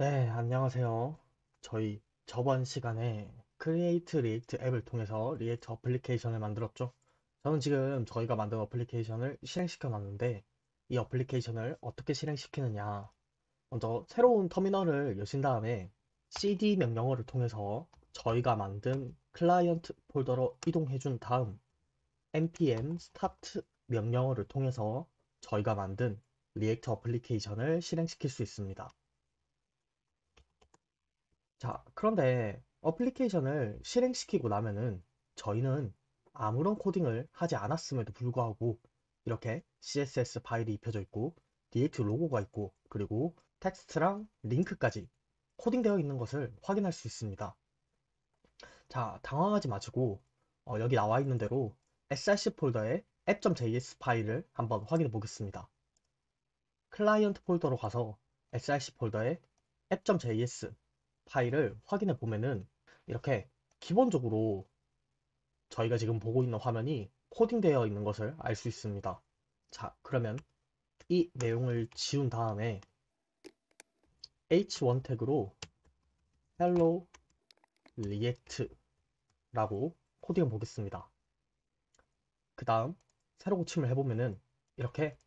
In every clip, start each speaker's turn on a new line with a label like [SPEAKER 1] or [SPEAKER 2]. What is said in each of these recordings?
[SPEAKER 1] 네, 안녕하세요. 저희 저번 시간에 크리에이트 리액트 앱을 통해서 리액트 어플리케이션을 만들었죠. 저는 지금 저희가 만든 어플리케이션을 실행시켜 놨는데 이 어플리케이션을 어떻게 실행시키느냐. 먼저 새로운 터미널을 여신 다음에 cd 명령어를 통해서 저희가 만든 클라이언트 폴더로 이동해 준 다음 npm start 명령어를 통해서 저희가 만든 리액트 어플리케이션을 실행시킬 수 있습니다. 자, 그런데 어플리케이션을 실행시키고 나면은 저희는 아무런 코딩을 하지 않았음에도 불구하고 이렇게 CSS 파일이 입혀져 있고 React 로고가 있고 그리고 텍스트랑 링크까지 코딩되어 있는 것을 확인할 수 있습니다. 자, 당황하지 마시고 여기 나와 있는 대로 src 폴더의 app.js 파일을 한번 확인해 보겠습니다. 클라이언트 폴더로 가서 src 폴더의 app.js 파일을 확인해 보면은 이렇게 기본적으로 저희가 지금 보고 있는 화면이 코딩되어 있는 것을 알 수 있습니다. 자, 그러면 이 내용을 지운 다음에 h1 태그로 hello react라고 코딩해 보겠습니다. 그 다음 새로 고침을 해보면은 이렇게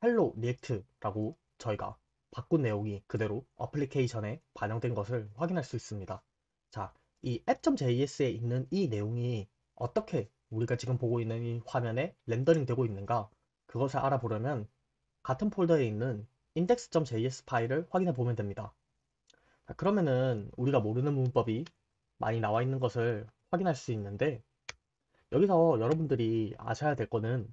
[SPEAKER 1] hello react라고 저희가 바꾼 내용이 그대로 어플리케이션에 반영된 것을 확인할 수 있습니다. 자, 이 app.js에 있는 이 내용이 어떻게 우리가 지금 보고 있는 이 화면에 렌더링 되고 있는가 그것을 알아보려면 같은 폴더에 있는 index.js 파일을 확인해 보면 됩니다. 자, 그러면은 우리가 모르는 문법이 많이 나와 있는 것을 확인할 수 있는데 여기서 여러분들이 아셔야 될 거는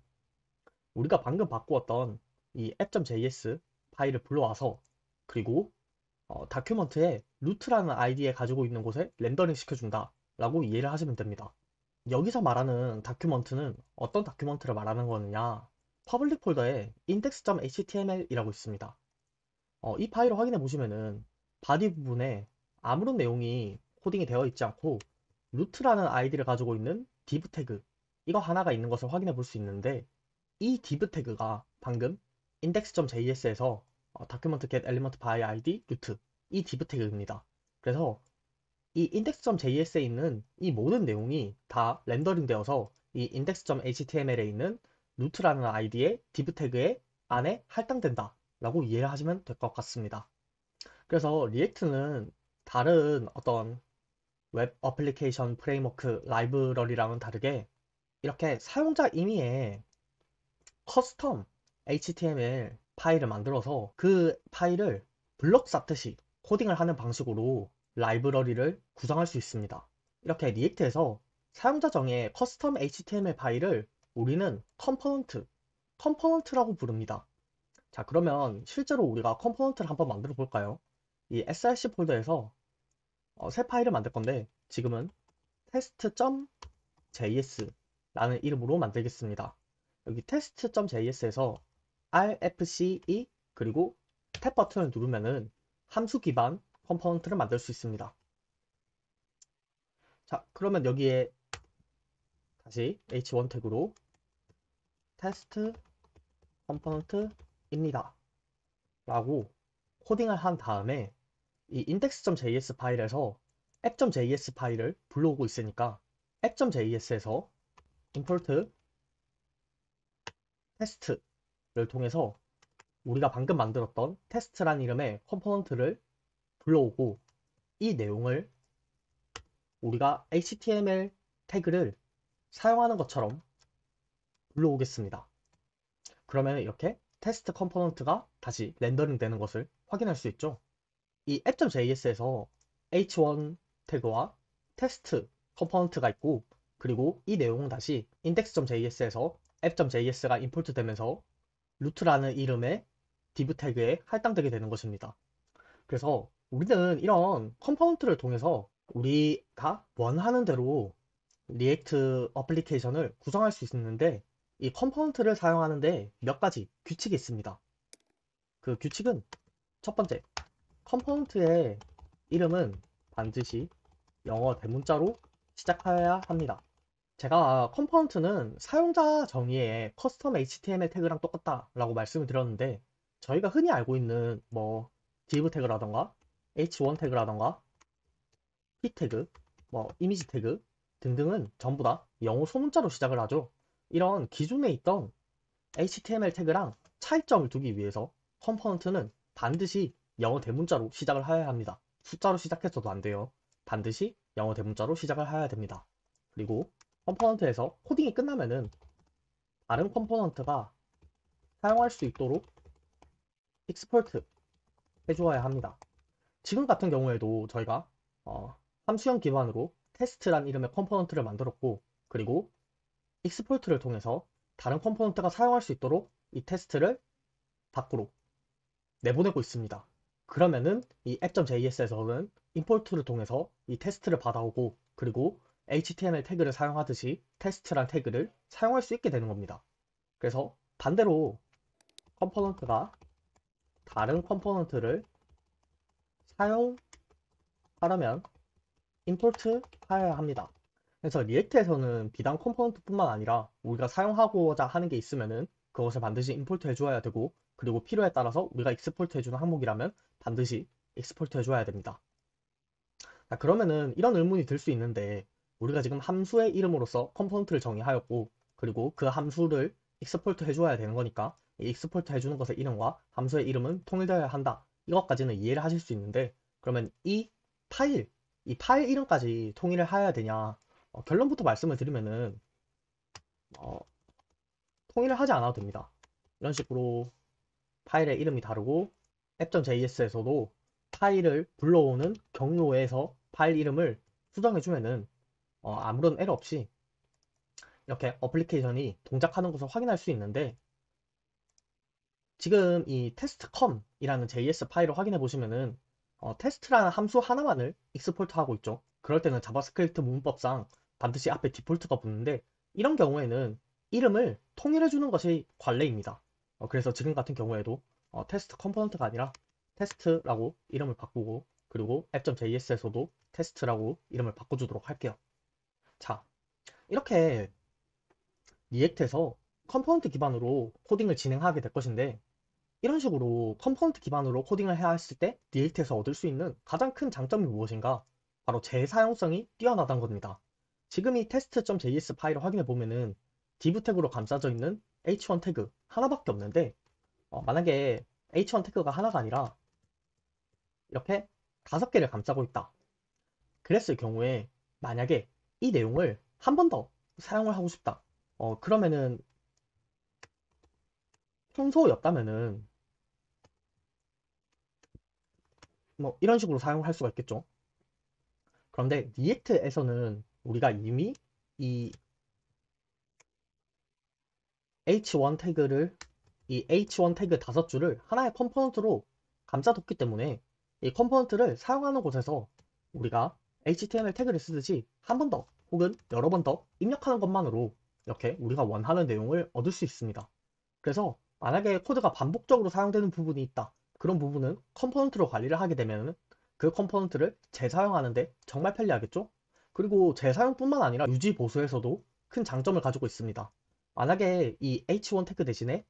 [SPEAKER 1] 우리가 방금 바꾸었던 이 app.js 파일을 불러와서 그리고 다큐먼트에 루트라는 아이디에 가지고 있는 곳에 렌더링 시켜준다 라고 이해를 하시면 됩니다. 여기서 말하는 다큐먼트는 어떤 다큐먼트를 말하는 거느냐, 퍼블릭 폴더에 index.html이라고 있습니다. 이 파일을 확인해 보시면은 바디 부분에 아무런 내용이 코딩이 되어 있지 않고 루트라는 아이디를 가지고 있는 div 태그 이거 하나가 있는 것을 확인해 볼 수 있는데 이 div 태그가 방금 index.js에서 document get element by id root 이 div 태그입니다. 그래서 이 index.js에 있는 이 모든 내용이 다 렌더링 되어서 이 index.html에 있는 root라는 아이디의 div 태그의 안에 할당된다 라고 이해를 하시면 될 것 같습니다. 그래서 리액트는 다른 어떤 웹 어플리케이션 프레임워크 라이브러리랑은 다르게 이렇게 사용자 임의의 커스텀 HTML 파일을 만들어서 그 파일을 블럭 쌓듯이 코딩을 하는 방식으로 라이브러리를 구성할 수 있습니다. 이렇게 리액트에서 사용자 정의의 커스텀 HTML 파일을 우리는 컴포넌트라고 부릅니다. 자, 그러면 실제로 우리가 컴포넌트를 한번 만들어 볼까요? 이 src 폴더에서 새 파일을 만들 건데 지금은 test.js라는 이름으로 만들겠습니다. 여기 test.js에서 rfce 그리고 탭 버튼을 누르면은 함수 기반 컴포넌트를 만들 수 있습니다. 자, 그러면 여기에 다시 h1 태그로 test 컴포넌트입니다. 라고 코딩을 한 다음에 이 index.js 파일에서 app.js 파일을 불러오고 있으니까 app.js에서 import test를 통해서 우리가 방금 만들었던 테스트란 이름의 컴포넌트를 불러오고 이 내용을 우리가 HTML 태그를 사용하는 것처럼 불러오겠습니다. 그러면 이렇게 테스트 컴포넌트가 다시 렌더링 되는 것을 확인할 수 있죠. 이 app.js에서 h1 태그와 테스트 컴포넌트가 있고 그리고 이 내용은 다시 index.js에서 app.js가 임포트 되면서 루트라는 이름의 div 태그에 할당되게 되는 것입니다. 그래서 우리는 이런 컴포넌트를 통해서 우리가 원하는 대로 리액트 어플리케이션을 구성할 수 있는데 이 컴포넌트를 사용하는데 몇 가지 규칙이 있습니다. 그 규칙은 첫 번째, 컴포넌트의 이름은 반드시 영어 대문자로 시작해야 합니다. 제가 컴포넌트는 사용자 정의의 커스텀 HTML 태그랑 똑같다라고 말씀을 드렸는데 저희가 흔히 알고 있는 뭐 div 태그라던가 h1 태그라던가 p 태그, 뭐 이미지 태그 등등은 전부 다 영어 소문자로 시작을 하죠. 이런 기존에 있던 HTML 태그랑 차이점을 두기 위해서 컴포넌트는 반드시 영어 대문자로 시작을 해야 합니다. 숫자로 시작해서도 안 돼요. 반드시 영어 대문자로 시작을 해야 됩니다. 그리고 컴포넌트에서 코딩이 끝나면은 다른 컴포넌트가 사용할 수 있도록 익스포트 해주어야 합니다. 지금 같은 경우에도 저희가 함수형 기반으로 테스트란 이름의 컴포넌트를 만들었고, 그리고 익스포트를 통해서 다른 컴포넌트가 사용할 수 있도록 이 테스트를 밖으로 내보내고 있습니다. 그러면은 이 app.js에서는 임포트를 통해서 이 테스트를 받아오고, 그리고 HTML 태그를 사용하듯이 테스트란 태그를 사용할 수 있게 되는 겁니다. 그래서 반대로 컴포넌트가 다른 컴포넌트를 사용하려면 임포트 하여야 합니다. 그래서 리액트에서는 비단 컴포넌트뿐만 아니라 우리가 사용하고자 하는 게 있으면은 그것을 반드시 임포트 해줘야 되고, 그리고 필요에 따라서 우리가 익스포트 해주는 항목이라면 반드시 익스포트 해줘야 됩니다. 자, 그러면은 이런 의문이 들 수 있는데, 우리가 지금 함수의 이름으로서 컴포넌트를 정의하였고, 그리고 그 함수를 익스포트 해줘야 되는 거니까 이 익스포트 해주는 것의 이름과 함수의 이름은 통일되어야 한다. 이것까지는 이해를 하실 수 있는데, 그러면 파일, 이 파일 이름까지 통일을 해야 되냐? 결론부터 말씀을 드리면은 어, 통일을 하지 않아도 됩니다. 이런 식으로 파일의 이름이 다르고 app.js에서도 파일을 불러오는 경로에서 파일 이름을 수정해주면은 아무런 에러 없이 이렇게 어플리케이션이 동작하는 것을 확인할 수 있는데, 지금 이 testcom이라는 JS 파일을 확인해 보시면은 테스트라는 함수 하나만을 익스포트하고 있죠. 그럴 때는 자바스크립트 문법상 반드시 앞에 디폴트가 붙는데, 이런 경우에는 이름을 통일해 주는 것이 관례입니다. 그래서 지금 같은 경우에도 테스트 컴포넌트가 아니라 테스트라고 이름을 바꾸고, 그리고 app.js에서도 테스트라고 이름을 바꿔주도록 할게요. 자, 이렇게 리액트에서 컴포넌트 기반으로 코딩을 진행하게 될 것인데, 이런 식으로 컴포넌트 기반으로 코딩을 해야 했을 때 리액트에서 얻을 수 있는 가장 큰 장점이 무엇인가? 바로 재사용성이 뛰어나다는 겁니다. 지금 이 test.js 파일을 확인해 보면은 div 태그로 감싸져 있는 h1 태그 하나밖에 없는데, 만약에 h1 태그가 하나가 아니라 이렇게 5개를 감싸고 있다. 그랬을 경우에 만약에 이 내용을 한 번 더 사용을 하고 싶다. 그러면은 평소였다면은 뭐 이런 식으로 사용할 수가 있겠죠. 그런데 리액트에서는 우리가 이미 이 h1 태그를 이 h1 태그 5줄을 하나의 컴포넌트로 감싸뒀기 때문에 이 컴포넌트를 사용하는 곳에서 우리가 HTML 태그를 쓰듯이 한 번 더 혹은 여러 번 더 입력하는 것만으로 이렇게 우리가 원하는 내용을 얻을 수 있습니다. 그래서 만약에 코드가 반복적으로 사용되는 부분이 있다. 그런 부분은 컴포넌트로 관리를 하게 되면 그 컴포넌트를 재사용하는데 정말 편리하겠죠? 그리고 재사용뿐만 아니라 유지 보수에서도 큰 장점을 가지고 있습니다. 만약에 이 h1 태그 대신에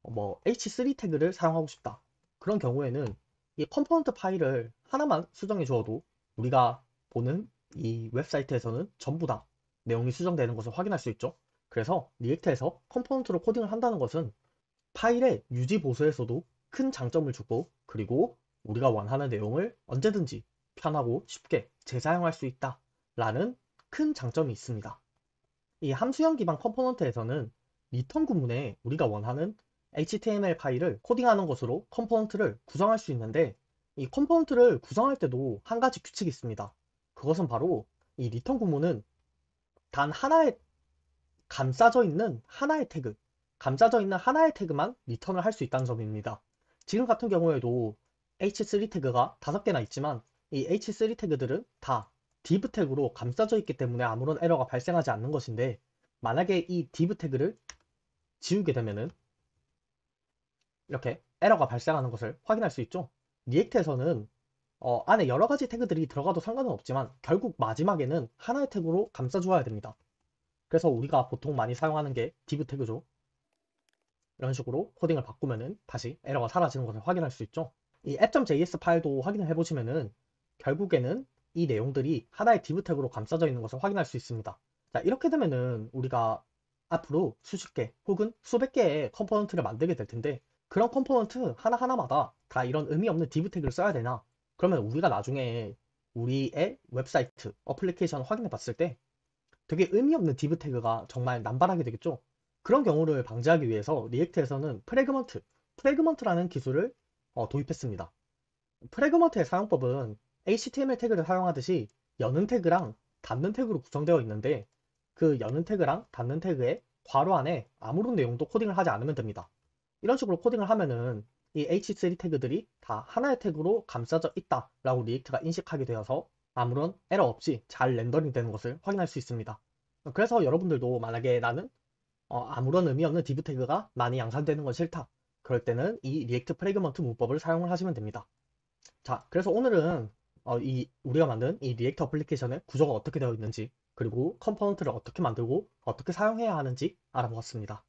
[SPEAKER 1] 뭐 h3 태그를 사용하고 싶다. 그런 경우에는 이 컴포넌트 파일을 하나만 수정해 주어도 우리가 보는 이 웹사이트에서는 전부 다 내용이 수정되는 것을 확인할 수 있죠. 그래서 리액트에서 컴포넌트로 코딩을 한다는 것은 파일의 유지 보수에서도 큰 장점을 주고, 그리고 우리가 원하는 내용을 언제든지 편하고 쉽게 재사용할 수 있다 라는 큰 장점이 있습니다. 이 함수형 기반 컴포넌트에서는 리턴 구문에 우리가 원하는 HTML 파일을 코딩하는 것으로 컴포넌트를 구성할 수 있는데, 이 컴포넌트를 구성할 때도 한 가지 규칙이 있습니다. 그것은 바로 이 리턴 구문은 단 하나의 감싸져 있는 하나의 태그만 리턴을 할 수 있다는 점입니다. 지금 같은 경우에도 h3 태그가 5개나 있지만 이 h3 태그들은 다 div 태그로 감싸져 있기 때문에 아무런 에러가 발생하지 않는 것인데, 만약에 이 div 태그를 지우게 되면은 이렇게 에러가 발생하는 것을 확인할 수 있죠. 리액트에서는 안에 여러 가지 태그들이 들어가도 상관은 없지만 결국 마지막에는 하나의 태그로 감싸주어야 됩니다. 그래서 우리가 보통 많이 사용하는 게 div 태그죠. 이런 식으로 코딩을 바꾸면은 다시 에러가 사라지는 것을 확인할 수 있죠. 이 app.js 파일도 확인을 해보시면은 결국에는 이 내용들이 하나의 div 태그로 감싸져 있는 것을 확인할 수 있습니다. 자, 이렇게 되면은 우리가 앞으로 수십 개 혹은 수백 개의 컴포넌트를 만들게 될 텐데 그런 컴포넌트 하나하나마다 다 이런 의미 없는 div 태그를 써야 되나? 그러면 우리가 나중에 우리의 웹사이트, 어플리케이션 확인해 봤을 때 되게 의미 없는 div 태그가 정말 남발하게 되겠죠? 그런 경우를 방지하기 위해서 리액트에서는 프래그먼트라는 기술을 도입했습니다. 프래그먼트의 사용법은 HTML 태그를 사용하듯이 여는 태그랑 닫는 태그로 구성되어 있는데 그 여는 태그랑 닫는 태그의 괄호 안에 아무런 내용도 코딩을 하지 않으면 됩니다. 이런 식으로 코딩을 하면은 이 H3 태그들이 다 하나의 태그로 감싸져 있다라고 리액트가 인식하게 되어서 아무런 에러 없이 잘 렌더링 되는 것을 확인할 수 있습니다. 그래서 여러분들도 만약에 나는 아무런 의미 없는 div 태그가 많이 양산되는 건 싫다. 그럴 때는 이 리액트 프래그먼트 문법을 사용을 하시면 됩니다. 자, 그래서 오늘은 우리가 만든 이 리액트 어플리케이션의 구조가 어떻게 되어 있는지, 그리고 컴포넌트를 어떻게 만들고 어떻게 사용해야 하는지 알아보았습니다.